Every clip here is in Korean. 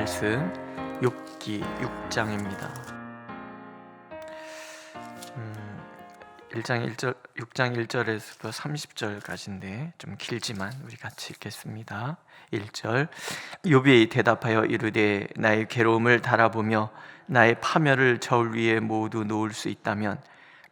말씀 욥기 6장입니다. 6장 1절에서부터 30절까지인데 좀 길지만 우리 같이 읽겠습니다. 1절 욥이 대답하여 이르되 나의 괴로움을 달아보며 나의 파멸을 저울 위에 모두 놓을 수 있다면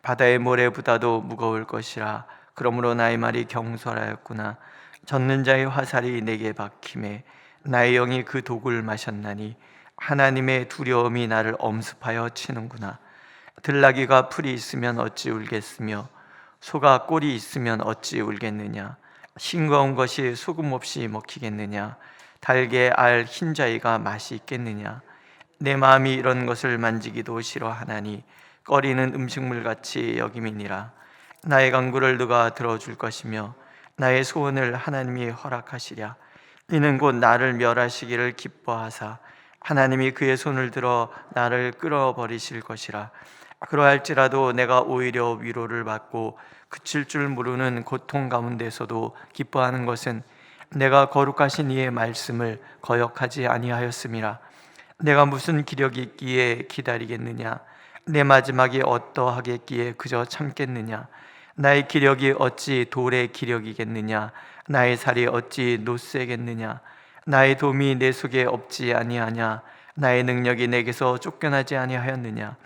바다의 모래보다도 무거울 것이라. 그러므로 나의 말이 경솔하였구나. 젓는 자의 화살이 내게 박힘에 나의 영이 그 독을 마셨나니 하나님의 두려움이 나를 엄습하여 치는구나. 들나귀가 풀이 있으면 어찌 울겠으며 소가 꼴이 있으면 어찌 울겠느냐. 싱거운 것이 소금 없이 먹히겠느냐. 달게 알 흰자위가 맛이 있겠느냐. 내 마음이 이런 것을 만지기도 싫어하나니 꺼리는 음식물같이 여김이니라. 나의 간구를 누가 들어줄 것이며 나의 소원을 하나님이 허락하시랴. 이는 곧 나를 멸하시기를 기뻐하사 하나님이 그의 손을 들어 나를 끌어버리실 것이라. 그러할지라도 내가 오히려 위로를 받고 그칠 줄 모르는 고통 가운데서도 기뻐하는 것은 내가 거룩하신 이의 말씀을 거역하지 아니하였음이라. 내가 무슨 기력이 있기에 기다리겠느냐. 내 마지막이 어떠하겠기에 그저 참겠느냐. 나의 기력이 어찌 돌의 기력이겠느냐. 나의 살이 어찌 노쇠겠느냐. 나의 도움이 내 속에 없지 아니하냐. 나의 능력이 내게서 쫓겨나지 아니하였느냐.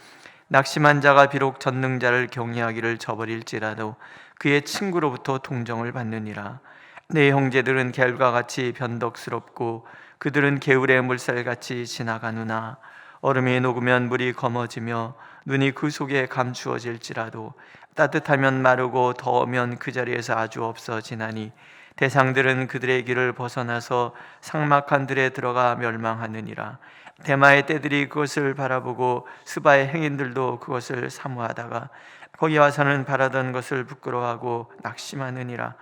낙심한 자가 비록 전능자를 경외하기를 저버릴지라도 그의 친구로부터 동정을 받느니라. 내 형제들은 겔과 같이 변덕스럽고 그들은 개울의 물살같이 지나가누나. 얼음이 녹으면 물이 검어지며 눈이 그 속에 감추어질지라도 따뜻하면 마르고 더우면 그 자리에서 아주 없어지나니 대상들은 그들의 길을 벗어나서 삭막한 들에 들어가 멸망하느니라. 대마의 떼들이 그것을 바라보고 스바의 행인들도 그것을 사모하다가 거기 와서는 바라던 것을 부끄러워하고 낙심하느니라.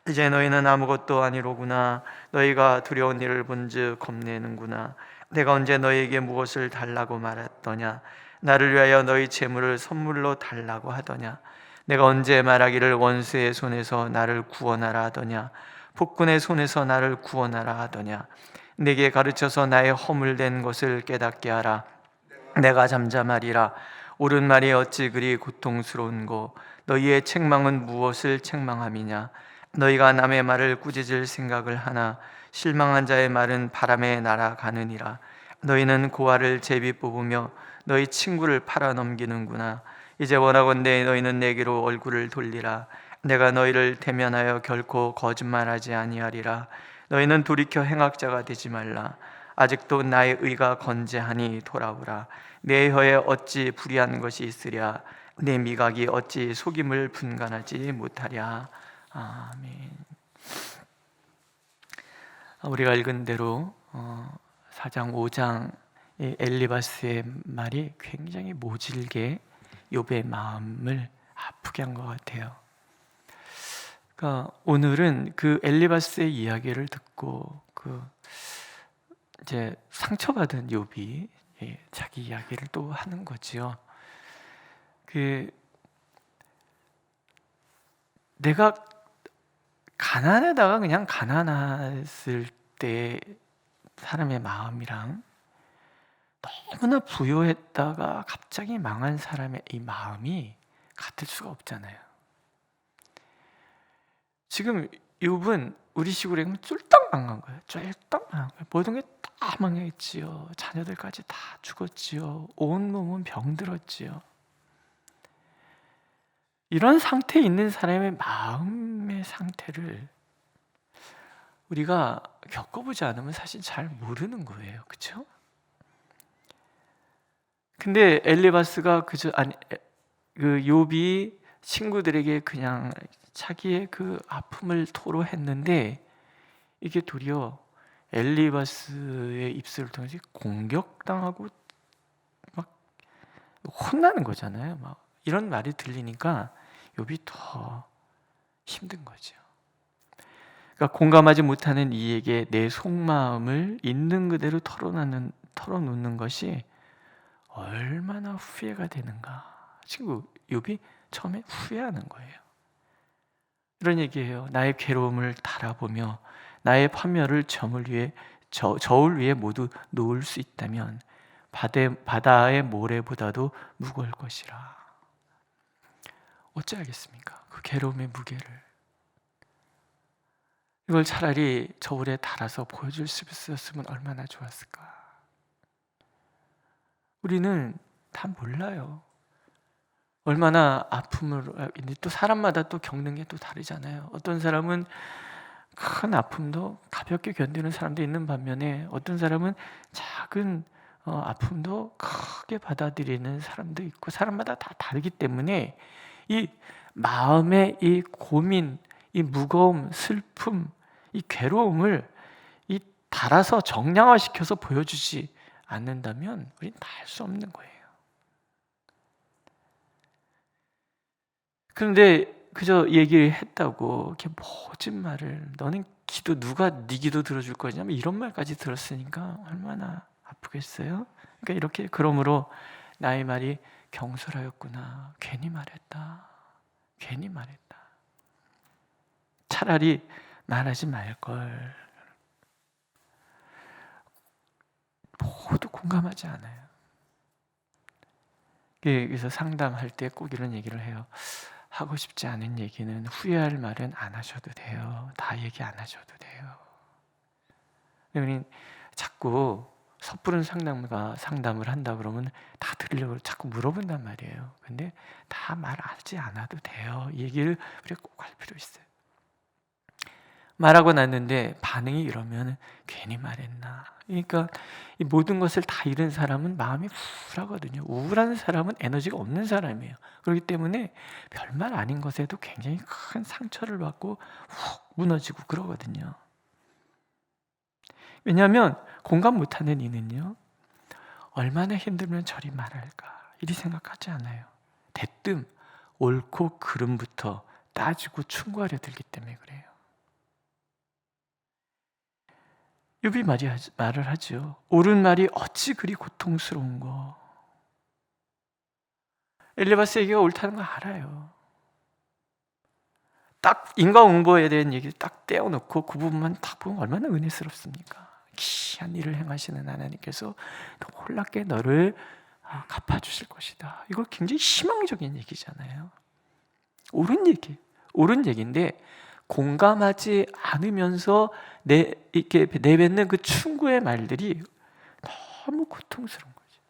이제 너희는 아무것도 아니로구나. 너희가 두려운 일을 본즉 겁내는구나. 내가 언제 너희에게 무엇을 달라고 말했더냐. 나를 위하여 너희 재물을 선물로 달라고 하더냐. 내가 언제 말하기를 원수의 손에서 나를 구원하라 하더냐. 폭군의 손에서 나를 구원하라 하더냐. 내게 가르쳐서 나의 허물된 것을 깨닫게 하라. 내가 잠잠하리라. 옳은 말이 어찌 그리 고통스러운고. 너희의 책망은 무엇을 책망함이냐. 너희가 남의 말을 꾸짖을 생각을 하나 실망한 자의 말은 바람에 날아가느니라. 너희는 고아를 제비 뽑으며 너희 친구를 팔아 넘기는구나. 이제 원하건대 너희는 내게로 얼굴을 돌리라. 내가 너희를 대면하여 결코 거짓말하지 아니하리라. 너희는 돌이켜 행악자가 되지 말라. 아직도 나의 의가 건재하니 돌아오라. 내 혀에 어찌 불의한 것이 있으랴. 내 미각이 어찌 속임을 분간하지 못하랴. 아멘. 우리가 읽은 대로 4장 5장 엘리바스의 말이 굉장히 모질게 욥의 마음을 아프게 한 것 같아요. 그러니까 오늘은 그 엘리바스의 이야기를 듣고 이제 상처받은 욥이 자기 이야기를 또 하는 거지요. 내가 가난하다가 그냥 가난했을 때 사람의 마음이랑 너무나 부유했다가 갑자기 망한 사람의 이 마음이 같을 수가 없잖아요. 지금 욥은 우리 식으로 얘기하면 쫄딱 망한 거예요. 쫄딱 망한 거예요. 모든 게 다 망했지요. 자녀들까지 다 죽었지요. 온 몸은 병들었지요. 이런 상태에 있는 사람의 마음의 상태를 우리가 겪어보지 않으면 사실 잘 모르는 거예요. 그렇죠? 근데 엘리바스가 그 욥이 친구들에게 그냥 자기의 그 아픔을 토로했는데 이게 도리어 엘리바스의 입술을 통해서 공격당하고 막 혼나는 거잖아요. 막 이런 말이 들리니까 욥이 더 힘든 거죠. 그러니까 공감하지 못하는 이에게 내 속마음을 있는 그대로 털어놓는 것이 얼마나 후회가 되는가. 친구 욥이 처음에 후회하는 거예요. 이런 얘기예요. 나의 괴로움을 달아보며 나의 파멸을 저물 위에 저울 위에 모두 놓을 수 있다면 바다의 모래보다도 무거울 것이라. 어찌하겠습니까? 그 괴로움의 무게를. 이걸 차라리 저울에 달아서 보여줄 수 있었으면 얼마나 좋았을까. 우리는 다 몰라요. 얼마나 아픔을, 또 사람마다 또 겪는 게 또 다르잖아요. 어떤 사람은 큰 아픔도 가볍게 견디는 사람도 있는 반면에 어떤 사람은 작은 아픔도 크게 받아들이는 사람도 있고, 사람마다 다 다르기 때문에 이 마음의 이 고민, 이 무거움, 슬픔, 이 괴로움을 이 달아서 정량화시켜서 보여주지 않는다면 우리는 다 할 수 없는 거예요. 그런데 그저 얘기를 했다고 이렇게 모진 말을, 너는 누가 네 기도 들어줄 거냐면 이런 말까지 들었으니까 얼마나 아프겠어요? 그러니까 이렇게, 그러므로 나의 말이 경솔하였구나, 괜히 말했다, 괜히 말했다, 차라리 말하지 말걸. 모두 공감하지 않아요. 그래서 상담할 때 꼭 이런 얘기를 해요. 하고 싶지 않은 얘기는, 후회할 말은 안 하셔도 돼요. 다 얘기 안 하셔도 돼요. 우리 자꾸 섣부른 상담가 상담을 한다 그러면 다 들으려고 자꾸 물어본단 말이에요. 근데 다 말하지 않아도 돼요. 이 얘기를 우리가 꼭 할 필요 있어요. 말하고 났는데 반응이 이러면 괜히 말했나. 그러니까 이 모든 것을 다 잃은 사람은 마음이 우울하거든요. 우울한 사람은 에너지가 없는 사람이에요. 그렇기 때문에 별말 아닌 것에도 굉장히 큰 상처를 받고 훅 무너지고 그러거든요. 왜냐하면 공감 못하는 이는요, 얼마나 힘들면 저리 말할까 이리 생각하지 않아요. 대뜸 옳고 그름부터 따지고 충고하려 들기 때문에 그래요. 욥이 말을 하죠. 옳은 말이 어찌 그리 고통스러운고. 엘리바스 얘기가 옳다는 거 알아요. 딱 인과응보에 대한 얘기를 딱 떼어놓고 그 부분만 딱 보면 얼마나 은혜스럽습니까? 기이한 일을 행하시는 하나님께서 놀랍게 너를 갚아주실 것이다. 이거 굉장히 희망적인 얘기잖아요. 옳은 얘기인데 공감하지 않으면서 이렇게 내뱉는 그 충고의 말들이 너무 고통스러운 거죠.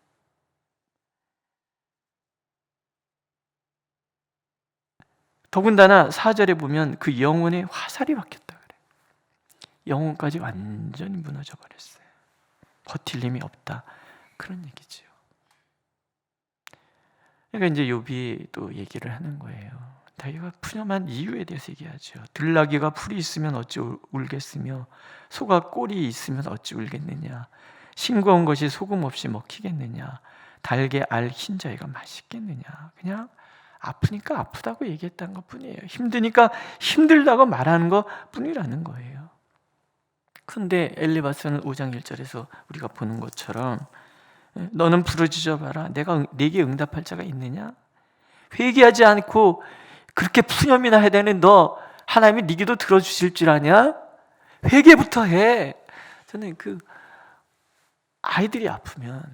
더군다나 4절에 보면 그 영혼의 화살이 박혔다 그래요. 영혼까지 완전히 무너져 버렸어요. 버틸 힘이 없다, 그런 얘기죠. 그러니까 이제 욥이 또 얘기를 하는 거예요. 자기가 푸념한 이유에 대해서 얘기하죠. 들나귀가 풀이 있으면 어찌 울겠으며 소가 꼴이 있으면 어찌 울겠느냐. 싱거운 것이 소금 없이 먹히겠느냐. 달게 알 흰자위가 맛있겠느냐. 그냥 아프니까 아프다고 얘기했다는 것 뿐이에요. 힘드니까 힘들다고 말하는 것 뿐이라는 거예요. 그런데 엘리바스는 5장 1절에서 우리가 보는 것처럼 너는 부르짖어 봐라. 내가 네게 응답할 자가 있느냐? 회개하지 않고 그렇게 푸념이나 해야 되는 너, 하나님이 네 기도 들어주실 줄 아냐? 회개부터 해. 저는 아이들이 아프면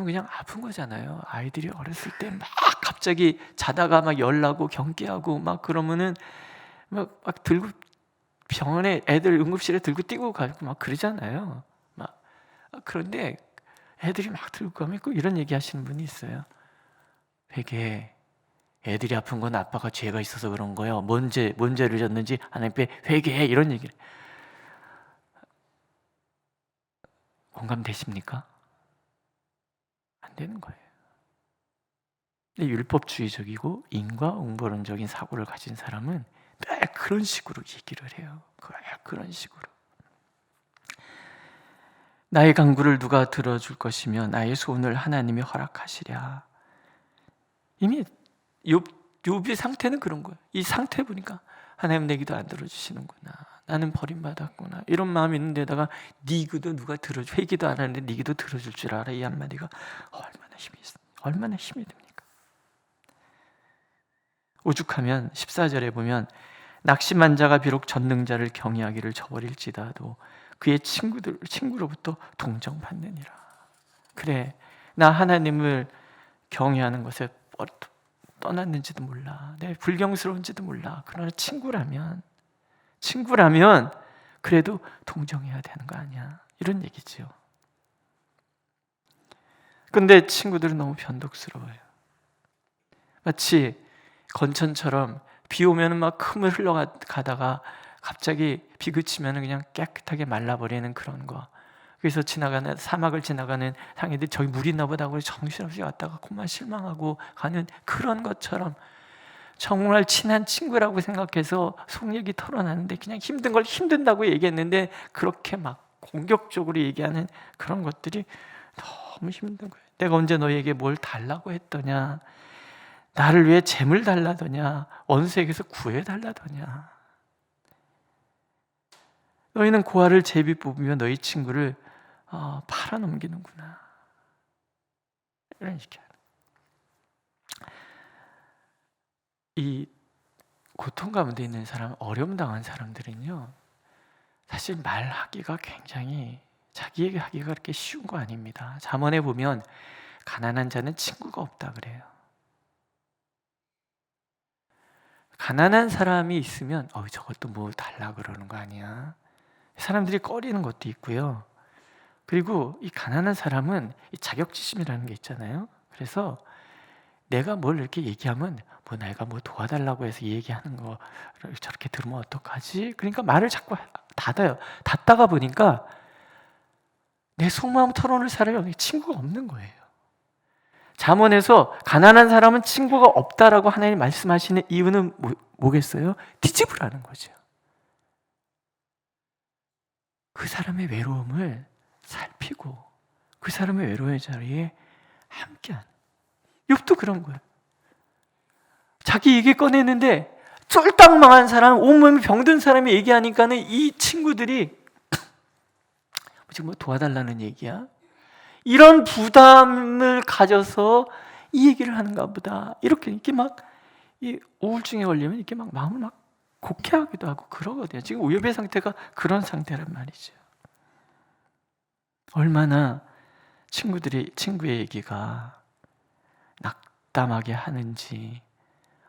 그냥 아픈 거잖아요. 아이들이 어렸을 때 막 갑자기 자다가 막 열나고 경계하고 막 그러면은 막 들고 병원에 애들 응급실에 들고 뛰고 가고 막 그러잖아요. 그런데 애들이 막 들고 가면 꼭 이런 얘기 하시는 분이 있어요. 회개. 애들이 아픈 건 아빠가 죄가 있어서 그런 거예요. 뭔 죄를 졌는지 하나님께 회개해. 이런 얘기를. 공감되십니까? 안 되는 거예요. 율법주의적이고 인과응보론적인 사고를 가진 사람은 늘 그런 식으로 얘기를 해요. 그런 식으로. 나의 간구를 누가 들어줄 것이며 나의 소원을 하나님이 허락하시랴. 이미 욥의 상태는 그런 거예요. 이 상태 보니까 하나님 내 기도 안 들어주시는구나. 나는 버림받았구나. 이런 마음이 있는데다가 네 기도 누가 회기도 안 하는데 네 기도 들어줄 줄 알아. 이 한마디가 얼마나 힘이 듭니까? 오죽하면 14절에 보면 낙심한 자가 비록 전능자를 경외하기를 저버릴지라도 그의 친구로부터 동정받느니라. 그래, 나 하나님을 경외하는 것에 떠났는지도 몰라, 내 불경스러운지도 몰라. 그러나 친구라면 그래도 동정해야 되는 거 아니야, 이런 얘기지요. 근데 친구들은 너무 변덕스러워요. 마치 건천처럼 비 오면 막 흠을 흘러가다가 갑자기 비 그치면 그냥 깨끗하게 말라버리는 그런 거. 그래서 사막을 지나가는 상인들이 저기 물 있나 보다 하고 정신없이 왔다가 그만 실망하고 가는 그런 것처럼, 정말 친한 친구라고 생각해서 속 얘기 털어놨는데 그냥 힘든 걸 힘든다고 얘기했는데 그렇게 막 공격적으로 얘기하는 그런 것들이 너무 힘든 거예요. 내가 언제 너에게 뭘 달라고 했더냐, 나를 위해 재물 달라더냐, 원수에게서 구해달라더냐. 너희는 고아를 제비 뽑으며 너희 친구를 팔아넘기는구나, 이런 얘기야. 이 고통 가운데 있는 사람, 어려움 당한 사람들은요, 사실 말하기가 굉장히, 자기 얘기하기가 그렇게 쉬운 거 아닙니다. 잠언에 보면 가난한 자는 친구가 없다 그래요. 가난한 사람이 있으면 저것도 뭐 달라 그러는 거 아니야, 사람들이 꺼리는 것도 있고요. 그리고 이 가난한 사람은 이 자격지심이라는 게 있잖아요. 그래서 내가 뭘 이렇게 얘기하면 내가 뭐 도와달라고 해서 얘기하는 거를 저렇게 들으면 어떡하지? 그러니까 말을 자꾸 닫아요. 닫다가 보니까 내 속마음 털어놓을 사람이 없는, 친구가 없는 거예요. 잠언에서 가난한 사람은 친구가 없다라고 하나님 말씀하시는 이유는 뭐겠어요? 뒤집으라는 거죠. 그 사람의 외로움을 살피고 그 사람의 외로움의 자리에 함께하는. 욥도 그런 거예요. 자기 얘기 꺼내는데 쫄딱 망한 사람, 온몸이 병든 사람이 얘기하니까는 이 친구들이 지금 뭐 도와달라는 얘기야? 이런 부담을 가져서 이 얘기를 하는가 보다. 이렇게 막 이 우울증에 걸리면 이렇게 막 마음을 막 곡해하기도 하고 그러거든요. 지금 욥의 상태가 그런 상태란 말이죠. 얼마나 친구의 얘기가 낙담하게 하는지,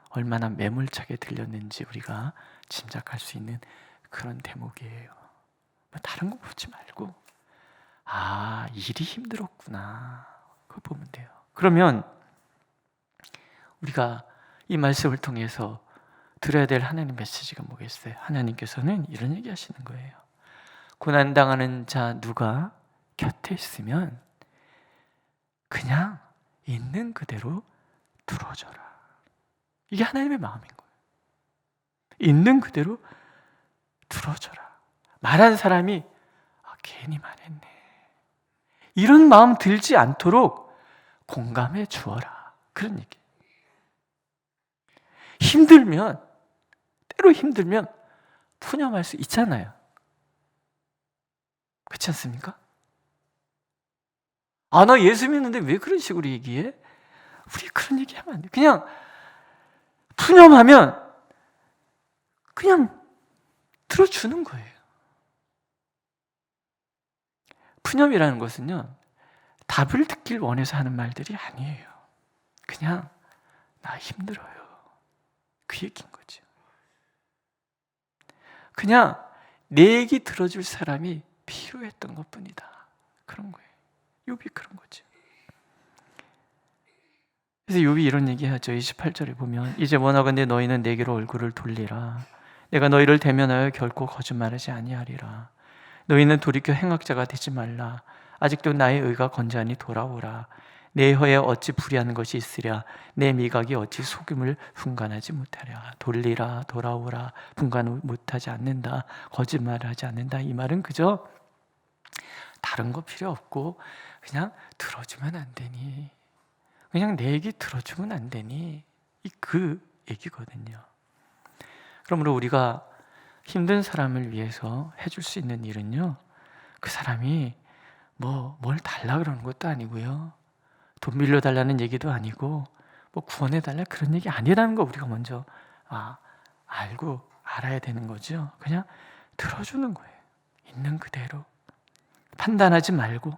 얼마나 매몰차게 들렸는지 우리가 짐작할 수 있는 그런 대목이에요. 다른 거 보지 말고 일이 힘들었구나, 그거 보면 돼요. 그러면 우리가 이 말씀을 통해서 들어야 될 하나님 메시지가 뭐겠어요? 하나님께서는 이런 얘기 하시는 거예요. 고난당하는 자 누가 곁에 있으면 그냥 있는 그대로 두어져라. 이게 하나님의 마음인 거예요. 있는 그대로 두어져라. 말한 사람이 괜히 말했네, 이런 마음 들지 않도록 공감해 주어라, 그런 얘기. 때로 힘들면 푸념할 수 있잖아요. 그렇지 않습니까? 나 예수 믿는데 왜 그런 식으로 얘기해? 우리 그런 얘기하면 안 돼. 그냥 푸념하면 그냥 들어주는 거예요. 푸념이라는 것은요, 답을 듣길 원해서 하는 말들이 아니에요. 그냥 나 힘들어요, 그 얘기인 거죠. 그냥 내 얘기 들어줄 사람이 필요했던 것뿐이다, 그런 거예요. 욥이 그런 거죠. 그래서 욥이 이런 얘기하죠. 28절에 보면 이제 원하건대 너희는 내게로 얼굴을 돌리라. 내가 너희를 대면하여 결코 거짓말하지 아니하리라. 너희는 돌이켜 행악자가 되지 말라. 아직도 나의 의가 건재하니 돌아오라. 내 혀에 어찌 불의한 것이 있으랴. 내 미각이 어찌 속임을 분간하지 못하랴. 돌리라, 돌아오라. 분간 못하지 않는다, 거짓말하지 않는다. 이 말은 그저 다른 거 필요 없고 그냥 들어주면 안 되니, 그냥 내 얘기 들어주면 안 되니, 그 얘기거든요. 그러므로 우리가 힘든 사람을 위해서 해줄 수 있는 일은요, 그 사람이 뭘 달라 그러는 것도 아니고요, 돈 빌려달라는 얘기도 아니고 구원해달라 그런 얘기 아니라는 거 우리가 먼저 알아야 되는 거죠. 그냥 들어주는 거예요. 있는 그대로 판단하지 말고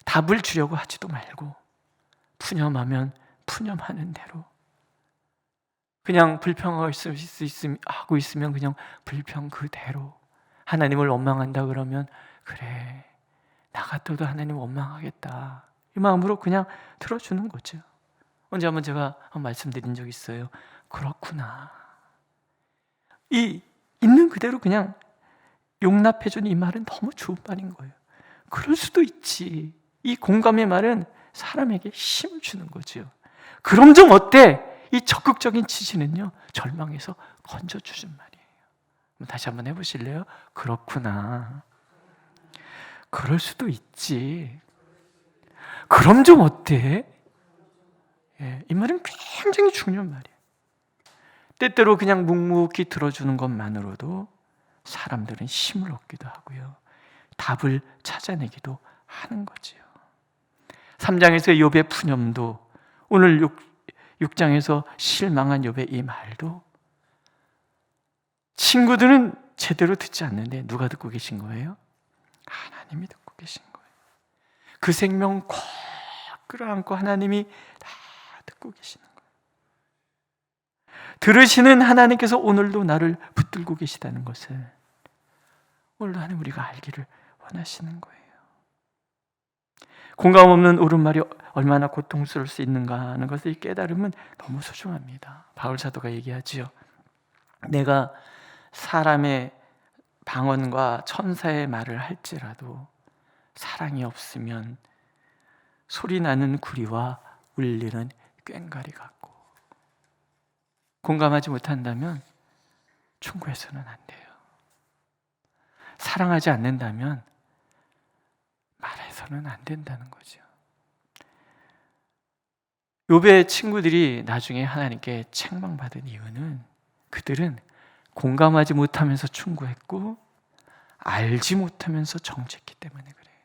답을 주려고 하지도 말고 푸념하면 푸념하는 대로 그냥 불평하고 하고 있으면 그냥 불평 그대로 하나님을 원망한다 그러면 그래 나 같아도 하나님 원망하겠다 이 마음으로 그냥 들어주는 거죠. 언제 한번 제가 말씀드린 적 있어요. 그렇구나. 이 있는 그대로 그냥 용납해주는 이 말은 너무 좋은 말인 거예요. 그럴 수도 있지. 이 공감의 말은 사람에게 힘을 주는 거죠. 그럼 좀 어때? 이 적극적인 지지는요 절망에서 건져주는 말이에요. 다시 한번 해보실래요? 그렇구나. 그럴 수도 있지. 그럼 좀 어때? 이 말은 굉장히 중요한 말이에요. 때때로 그냥 묵묵히 들어주는 것만으로도 사람들은 힘을 얻기도 하고요 답을 찾아내기도 하는 거지요. 3장에서 욥의 푸념도 오늘 6장에서 실망한 욥의 이 말도 친구들은 제대로 듣지 않는데 누가 듣고 계신 거예요? 하나님이 듣고 계신 거예요. 그 생명 꽉 끌어안고 하나님이 다 듣고 계시는 거예요. 들으시는 하나님께서 오늘도 나를 붙들고 계시다는 것을 오늘도 하나님 우리가 알기를 원하시는 거예요. 공감 없는 옳은 말이 얼마나 고통스러울 수 있는가 하는 것을 깨달으면 너무 소중합니다. 바울 사도가 얘기하지요. 내가 사람의 방언과 천사의 말을 할지라도 사랑이 없으면 소리나는 구리와 울리는 꽹과리 같고 공감하지 못한다면 충고해서는 안 돼요. 사랑하지 않는다면 말해서는 안 된다는 거죠. 욥의 친구들이 나중에 하나님께 책망받은 이유는 그들은 공감하지 못하면서 충고했고 알지 못하면서 정죄했기 때문에 그래요.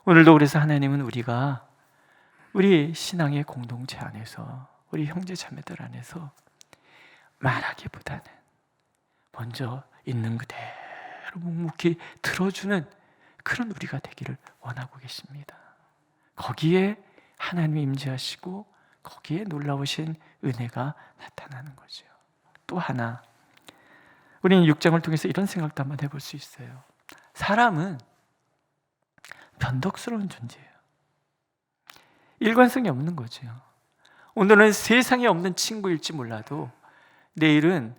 오늘도 그래서 하나님은 우리가 우리 신앙의 공동체 안에서 우리 형제 자매들 안에서 말하기보다는 먼저 있는 그대로 묵묵히 들어주는 그런 우리가 되기를 원하고 계십니다. 거기에 하나님이 임재하시고 거기에 놀라우신 은혜가 나타나는 거죠. 또 하나 우리는 6장을 통해서 이런 생각도 한번 해볼 수 있어요. 사람은 변덕스러운 존재예요. 일관성이 없는 거죠. 오늘은 세상에 없는 친구일지 몰라도 내일은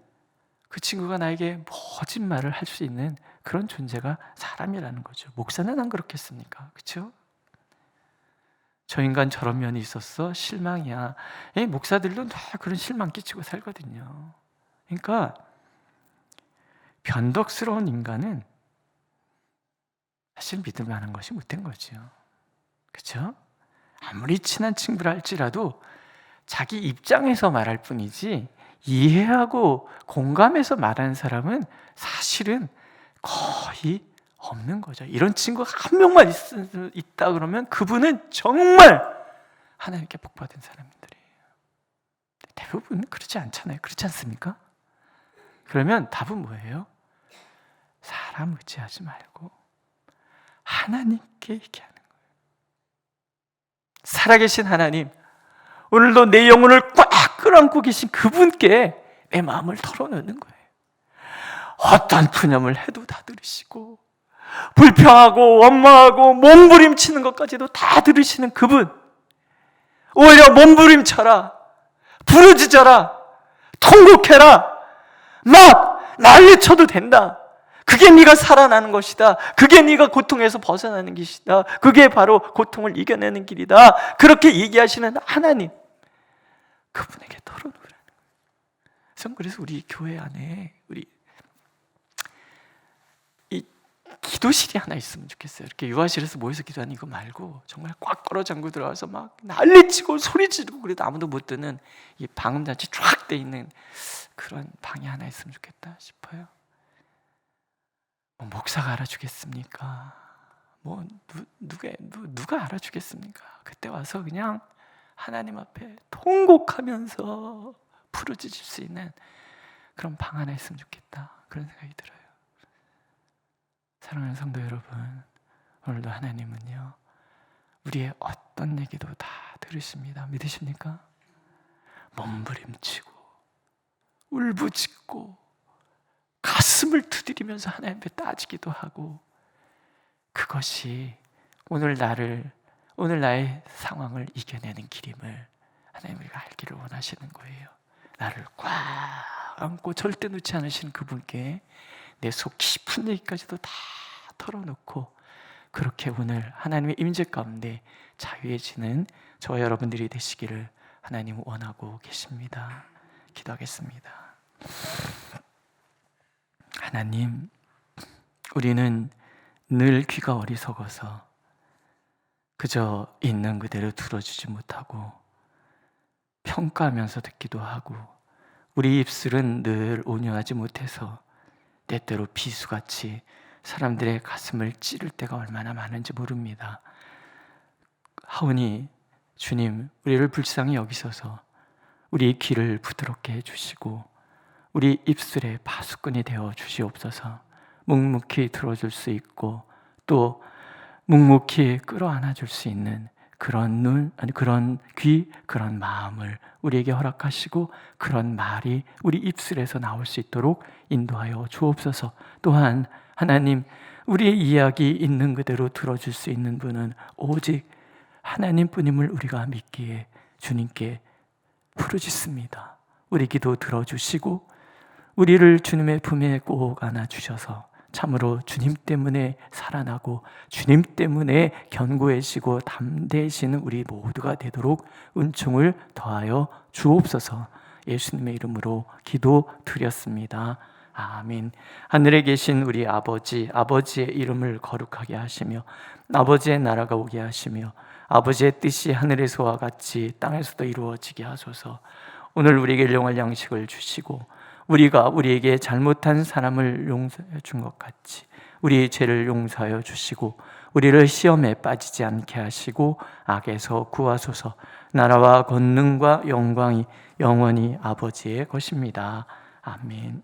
그 친구가 나에게 모진 말을 할 수 있는 그런 존재가 사람이라는 거죠. 목사는 안 그렇겠습니까? 그렇죠? 저 인간 저런 면이 있었어? 실망이야. 목사들도 다 그런 실망 끼치고 살거든요. 그러니까 변덕스러운 인간은 사실 믿을 만한 것이 못된 거죠. 그렇죠? 아무리 친한 친구라 할지라도 자기 입장에서 말할 뿐이지 이해하고 공감해서 말하는 사람은 사실은 거의 없는 거죠. 이런 친구가 한 명만 있다 그러면 그분은 정말 하나님께 복받은 사람들이에요. 대부분 그렇지 않잖아요. 그렇지 않습니까? 그러면 답은 뭐예요? 사람 의지하지 말고 하나님께 얘기하는 거예요. 살아계신 하나님, 오늘도 내 영혼을 꽉 끌어안고 계신 그분께 내 마음을 털어놓는 거예요. 어떤 푸념을 해도 다 들으시고 불평하고 원망하고 몸부림치는 것까지도 다 들으시는 그분, 오히려 몸부림쳐라, 부르짖어라, 통곡해라, 막 난리쳐도 된다. 그게 네가 살아나는 것이다. 그게 네가 고통에서 벗어나는 길이다. 그게 바로 고통을 이겨내는 길이다. 그렇게 얘기하시는 하나님, 그분에게 털어놓으라는 거예요. 그래서 우리 교회 안에 우리 이 기도실이 하나 있으면 좋겠어요. 이렇게 유아실에서 모여서 기도하는 이거 말고 정말 꽉 걸어 잠고 들어가서 막 난리치고 소리 지르고 그래도 아무도 못 듣는 이 방음장치 쫙 돼 있는 그런 방이 하나 있으면 좋겠다 싶어요. 목사가 알아주겠습니까? 누가 알아주겠습니까? 그때 와서 그냥 하나님 앞에 통곡하면서 부르짖을 수 있는 그런 방 하나 있으면 좋겠다. 그런 생각이 들어요. 사랑하는 성도 여러분, 오늘도 하나님은요 우리의 어떤 얘기도 다 들으십니다. 믿으십니까? 몸부림치고 울부짖고 가슴을 두드리면서 하나님 앞에 따지기도 하고, 그것이 오늘 나의 상황을 이겨내는 길임을 하나님 우리가 알기를 원하시는 거예요. 나를 꽉 안고 절대 놓지 않으시는 그분께 내 속 깊은 얘기까지도 다 털어놓고, 그렇게 오늘 하나님의 임재 가운데 자유해지는 저와 여러분들이 되시기를 하나님 원하고 계십니다. 기도하겠습니다. 하나님, 우리는 늘 귀가 어리석어서 그저 있는 그대로 들어주지 못하고 평가하면서 듣기도 하고, 우리 입술은 늘 온유하지 못해서 때때로 비수같이 사람들의 가슴을 찌를 때가 얼마나 많은지 모릅니다. 하오니 주님, 우리를 불쌍히 여기셔서 우리 귀를 부드럽게 해주시고 우리 입술에 파수꾼이 되어 주시옵소서. 묵묵히 들어줄 수 있고 또 묵묵히 끌어안아 줄 수 있는 그런 눈, 그런 귀, 그런 마음을 우리에게 허락하시고 그런 말이 우리 입술에서 나올 수 있도록 인도하여 주옵소서. 또한 하나님, 우리의 이야기 있는 그대로 들어줄 수 있는 분은 오직 하나님뿐임을 우리가 믿기에 주님께 부르짖습니다. 우리 기도 들어주시고 우리를 주님의 품에 꼭 안아주셔서 참으로 주님 때문에 살아나고 주님 때문에 견고해지고 담대해지는 우리 모두가 되도록 은총을 더하여 주옵소서. 예수님의 이름으로 기도드렸습니다. 아멘. 하늘에 계신 우리 아버지, 아버지의 이름을 거룩하게 하시며 아버지의 나라가 오게 하시며 아버지의 뜻이 하늘에서와 같이 땅에서도 이루어지게 하소서. 오늘 우리에게 일용할 양식을 주시고 우리가 우리에게 잘못한 사람을 용서해 준 것 같이 우리의 죄를 용서하여 주시고 우리를 시험에 빠지지 않게 하시고 악에서 구하소서. 나라와 권능과 영광이 영원히 아버지의 것입니다. 아멘.